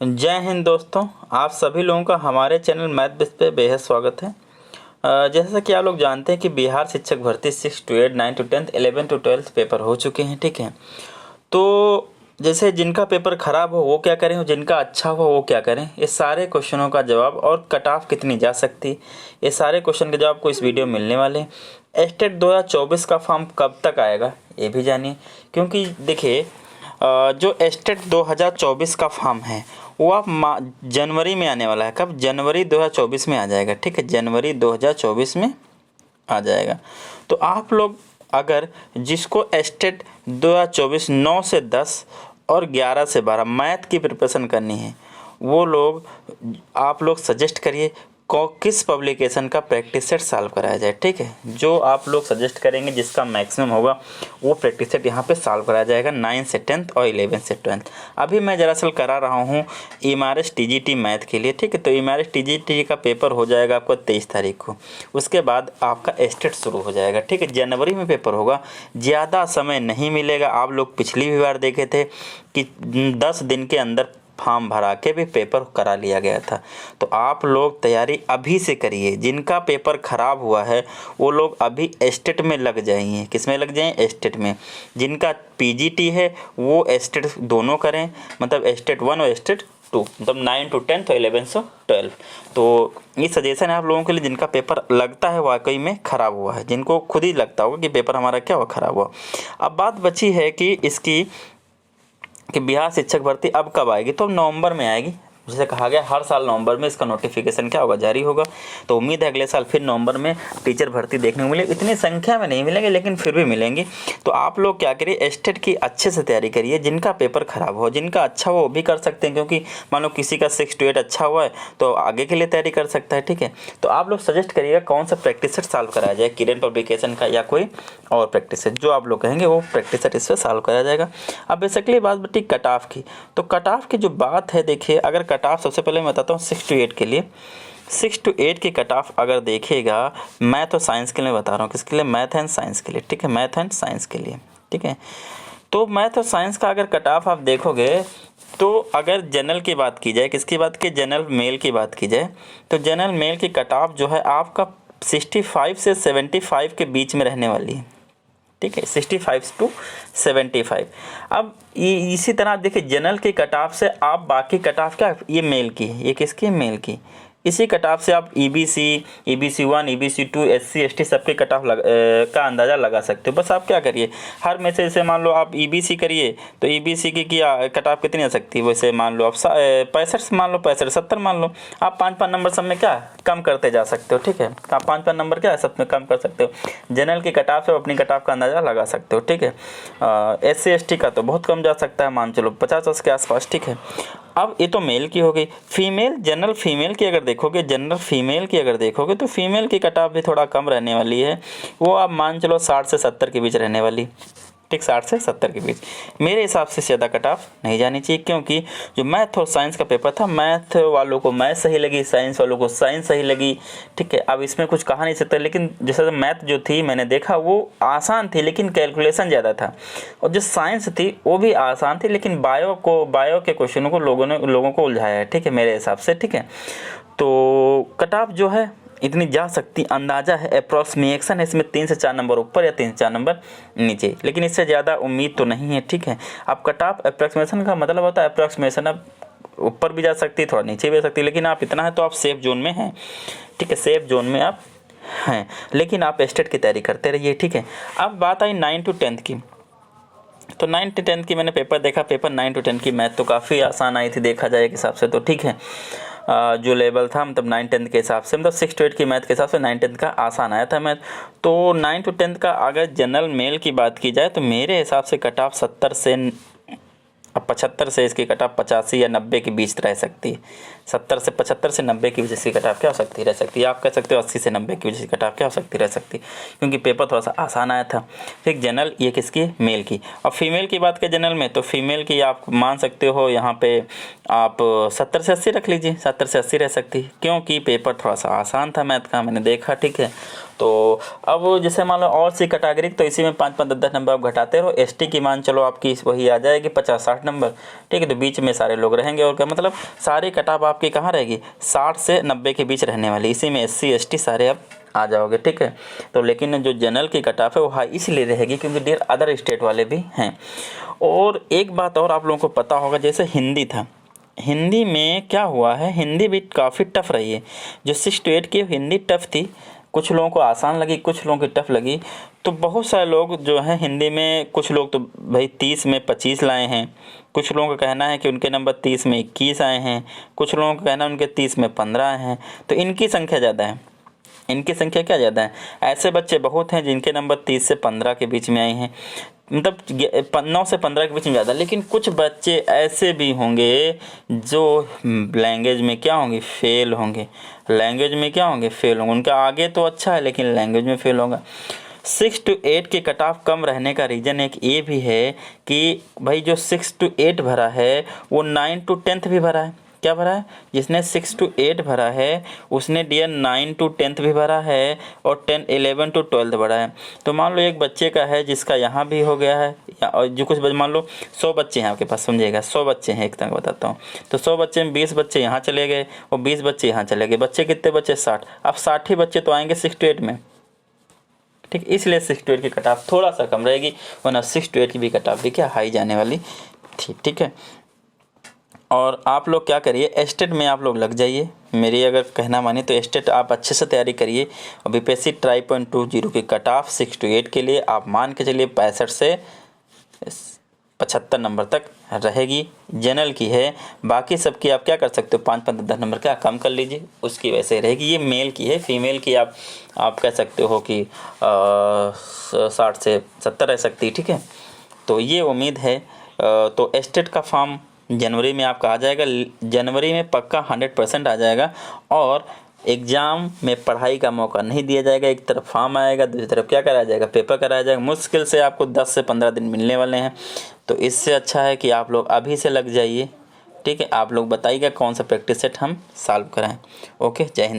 जय हिंद दोस्तों, आप सभी लोगों का हमारे चैनल मैथ बेस पे बेहद स्वागत है। जैसा कि आप लोग जानते हैं कि बिहार शिक्षक भर्ती 6 to 8, 9 to 10, 11 to 12 पेपर हो चुके हैं। ठीक है, तो जैसे जिनका पेपर ख़राब हो वो क्या करें और जिनका अच्छा हो वो क्या करें, ये सारे क्वेश्चनों का जवाब और कट ऑफ कितनी जा सकती, ये सारे क्वेश्चन के जवाब को इस वीडियो में मिलने वाले हैं। स्टेट 2024 का फॉर्म कब तक आएगा ये भी जानिए, क्योंकि देखिए जो स्टेट 2024 का फॉर्म है वो आप जनवरी में आने वाला है। कब? जनवरी 2024 में आ जाएगा। ठीक है, जनवरी 2024 में आ जाएगा। तो आप लोग अगर जिसको स्टेट 2024 9 से 10 और 11 से 12 मैथ की प्रिपरेशन करनी है, वो लोग आप लोग सजेस्ट करिए किस पब्लिकेशन का प्रैक्टिस सेट सॉल्व कराया जाए। ठीक है, जो आप लोग सजेस्ट करेंगे जिसका मैक्सिमम होगा वो प्रैक्टिस सेट यहाँ पे सॉल्व कराया जाएगा 9 से 10th और 11 से 12th। अभी मैं दरअसल करा रहा हूँ एमआरएस टीजीटी मैथ के लिए। ठीक है, तो एमआरएस टीजीटी का पेपर हो जाएगा आपको 23 तारीख को। उसके बाद आपका स्टेट शुरू हो जाएगा। ठीक है, जनवरी में पेपर होगा, ज़्यादा समय नहीं मिलेगा। आप लोग पिछली भी बार देखे थे कि 10 दिन के अंदर फॉर्म भरा के भी पेपर करा लिया गया था। तो आप लोग तैयारी अभी से करिए। जिनका पेपर ख़राब हुआ है वो लोग अभी स्टेट में लग जाइए। किस में लग जाएं? स्टेट में। जिनका पीजीटी है वो स्टेट दोनों करें, मतलब स्टेट 1 और स्टेट 2, मतलब 9 to 10 और 11 से 12। तो ये सजेशन है आप लोगों के लिए जिनका पेपर लगता है वाकई में ख़राब हुआ है, जिनको खुद ही लगता होगा कि पेपर हमारा क्या हुआ, ख़राब हुआ। अब बात बची है कि इसकी कि बिहार शिक्षक भर्ती अब कब आएगी, तो नवंबर में आएगी। जैसे कहा गया हर साल नवंबर में इसका नोटिफिकेशन क्या होगा, जारी होगा। तो उम्मीद है अगले साल फिर नवंबर में टीचर भर्ती देखने को मिलेगी। इतनी संख्या में नहीं मिलेंगे लेकिन फिर भी मिलेंगी। तो आप लोग क्या करिए, स्टेट की अच्छे से तैयारी करिए। जिनका पेपर खराब हो, जिनका अच्छा हो वो भी कर सकते हैं, क्योंकि मान लो किसी का 6 to 8 अच्छा हुआ है तो आगे के लिए तैयारी कर सकता है। ठीक है, तो आप लोग सजेस्ट करिएगा कौन सा प्रैक्टिस सेट सॉल्व कराया जाए, किरण पब्लिकेशन का या कोई और प्रैक्टिस सेट। जो आप लोग कहेंगे वो प्रैक्टिस सेट इससे सॉल्व कराया जाएगा। अब बेसिकली बात बटी कट ऑफ की। तो कट ऑफ की जो बात है, देखिए अगर कट ऑफ सबसे पहले मैं बताता हूँ 6 to 8 के लिए। 6 to 8 की कट ऑफ अगर देखेगा, मैथ और साइंस के लिए बता रहा हूँ, किसके लिए? मैथ एंड साइंस के लिए। ठीक है, मैथ एंड साइंस के लिए। ठीक है, तो मैथ और साइंस का अगर कट ऑफ आप देखोगे तो अगर जनरल की बात की जाए, किसकी बात की? जनरल मेल की बात की जाए, तो जनरल मेल की कट ऑफ जो है आपका 65 से 75 के बीच में रहने वाली है। ठीक है, 65 to 75। अब इसी तरह आप देखिए जनरल की कट ऑफ से आप बाकी कट ऑफ क्या, ये मेल की है, ये किसकी? मेल की। इसी कट ऑफ से आप ईबीसी 1, ईबीसी 2, एससी एसटी सबके कट ऑफ का अंदाज़ा लगा सकते हो। बस आप क्या करिए, हर में से जैसे मान लो आप ईबीसी करिए तो ईबीसी की कट ऑफ कितनी आ सकती है, वैसे मान लो आप 65 मान लो, 65 70 मान लो। आप 5-5 नंबर सब में क्या कम करते जा सकते हो। ठीक है, आप 5-5 नंबर क्या है सब में कम कर सकते हो। जनरल की कट ऑफ से अपनी कट ऑफ का अंदाज़ा लगा सकते हो। ठीक है, एससी एसटी का तो बहुत कम जा सकता है, मान चलो 50 के आसपास। ठीक है, अब ये तो मेल की हो गई। फीमेल, जनरल फीमेल की अगर देखोगे, जनरल फीमेल की अगर देखोगे तो फीमेल की कट ऑफ भी थोड़ा कम रहने वाली है। वो आप मान चलो 60 से 70 के बीच रहने वाली। ठीक, 60 से 70 के बीच मेरे हिसाब से ज़्यादा कट ऑफ नहीं जानी चाहिए, क्योंकि जो मैथ और साइंस का पेपर था, मैथ वालों को मैथ सही लगी, साइंस वालों को साइंस सही लगी। ठीक है, अब इसमें कुछ कहा नहीं सकता, लेकिन जैसे मैथ जो थी मैंने देखा वो आसान थी लेकिन कैलकुलेशन ज़्यादा था, और जो साइंस थी वो भी आसान थी लेकिन बायो के क्वेश्चनों को लोगों को उलझाया है। ठीक है, मेरे हिसाब से। ठीक है, तो कट ऑफ जो है इतनी जा सकती, अंदाज़ा है, अप्रॉक्सीमेशन है, इसमें 3 से 4 नंबर ऊपर या 3 से 4 नंबर नीचे, लेकिन इससे ज़्यादा उम्मीद तो नहीं है। ठीक है, अब कट ऑफ अप्रॉक्सीमेशन का मतलब होता है अप्रॉक्सीमेशन, अब ऊपर भी जा सकती है, थोड़ा नीचे भी जा सकती है, लेकिन आप इतना है तो आप सेफ जोन में हैं। ठीक है, सेफ जोन में आप हैं, लेकिन आप स्टेट की तैयारी करते रहिए। ठीक है, अब बात आई 9 to 10 की। तो 9 to 10 की मैंने पेपर देखा, पेपर 9 to 10 की मैथ तो काफ़ी आसान आई थी देखा जाए एक हिसाब से तो। ठीक है, जो लेवल था मतलब 9-10 के हिसाब से, मतलब 6 to 8 की मैथ के हिसाब से 9-10 का आसान आया था मैथ। तो 9 to 10 का अगर जनरल मेल की बात की जाए तो मेरे हिसाब से कट ऑफ 70 से 75 से इसकी कट ऑफ 85 या 90 के बीच रह सकती है। 70 से 75 से 90 के बीच इसकी कट ऑफ क्या हो सकती रह सकती है। आप कह सकते हो 80 से 90 के बीच इसकी कट ऑफ क्या हो सकती रह सकती, क्योंकि पेपर थोड़ा सा आसान आया था। फिर जनरल ये किसकी? मेल की। और फीमेल की बात करें जनरल में, तो फीमेल की आप मान सकते हो यहाँ पे आप 70 से 80 रख लीजिए, 70 से 80 रह सकती है, क्योंकि पेपर थोड़ा सा आसान था मैथ का, मैंने देखा। ठीक है, तो अब जैसे मान लो और सी कैटेगरी, तो इसी में 5-5 10-10 नंबर आप घटाते रहो। एसटी की मान चलो आपकी वही आ जाएगी 50-60 नंबर, ठीक है। तो बीच में सारे लोग रहेंगे, और क्या मतलब सारी कटाव आपकी कहाँ रहेगी, 60 से 90 के बीच रहने वाली। इसी में SC ST सारे आप आ जाओगे, ठीक है। तो लेकिन जो जनरल की कटाफ है वो हाई इसलिए रहेगी क्योंकि डेढ़ अदर स्टेट वाले भी हैं। और एक बात और आप लोगों को पता होगा, जैसे हिंदी था, हिंदी में क्या हुआ है, हिंदी भी काफ़ी टफ रही है। जो 6 to 8 की हिंदी टफ थी, कुछ लोगों को आसान लगी, कुछ लोगों की टफ लगी। तो बहुत सारे लोग जो हैं हिंदी में, कुछ लोग तो भाई 30 में 25 लाए हैं, कुछ लोगों का कहना है कि उनके नंबर 30 में 21 आए हैं, कुछ लोगों का कहना है उनके 30 में 15 आए हैं। तो इनकी संख्या ज़्यादा है, इनकी संख्या क्या ज़्यादा है। ऐसे बच्चे बहुत हैं जिनके नंबर 30 से 15 के बीच में आए हैं, मतलब 9 से 15 के बीच में ज़्यादा। लेकिन कुछ बच्चे ऐसे भी होंगे जो लैंग्वेज में क्या होंगे, फेल होंगे। लैंग्वेज में क्या होंगे, फेल होंगे। उनका आगे तो अच्छा है लेकिन लैंग्वेज में फेल होगा। 6 to 8 के कट ऑफ कम रहने का रीज़न एक ये भी है कि भाई जो 6 to 8 भरा है वो 9 to 10 भी भरा है। क्या भरा है, जिसने 6 to 8 भरा है उसने डियर 9 to 10 भी भरा है, और 11 to 12 भरा है। तो मान लो एक बच्चे का है जिसका यहाँ भी हो गया है, और जो कुछ मान लो 100 बच्चे हैं आपके पास, समझिएगा 100 बच्चे हैं, एक तरह बताता हूँ। तो 100 बच्चे में 20 बच्चे यहाँ चले गए और 20 बच्चे यहाँ चले गए। बच्चे कितने बच्चे, 60। अब 60 ही बच्चे तो आएंगे 6 to 8 में, ठीक। इसलिए 6 to 8 की कट ऑफ थोड़ा सा कम रहेगी, वरना 6 to 8 की भी कट ऑफ भी क्या हाई जाने वाली थी, ठीक है। और आप लोग क्या करिए, एस्टेट में आप लोग लग जाइए। मेरी अगर कहना माने तो एस्टेट आप अच्छे से तैयारी करिए। और BPSC ट्राई .20 की कट ऑफ 6 to 8 के लिए आप मान के चलिए 65 से 75 नंबर तक रहेगी। जनरल की है, बाकी सबकी आप क्या कर सकते हो, 5-5 10 नंबर क्या कम कर लीजिए, उसकी वैसे रहेगी। ये मेल की है, फीमेल की आप कह सकते हो कि 60 से 70 रह सकती है, ठीक है। तो ये उम्मीद है। तो एस्टेट का फॉर्म जनवरी में आपका आ जाएगा, जनवरी में पक्का 100% आ जाएगा। और एग्ज़ाम में पढ़ाई का मौका नहीं दिया जाएगा। एक तरफ फॉर्म आएगा, दूसरी तरफ क्या कराया जाएगा, पेपर कराया जाएगा। मुश्किल से आपको 10 से 15 दिन मिलने वाले हैं। तो इससे अच्छा है कि आप लोग अभी से लग जाइए, ठीक है। आप लोग बताइएगा कौन सा प्रैक्टिस सेट हम सॉल्व कराएं। ओके, जय हिंद।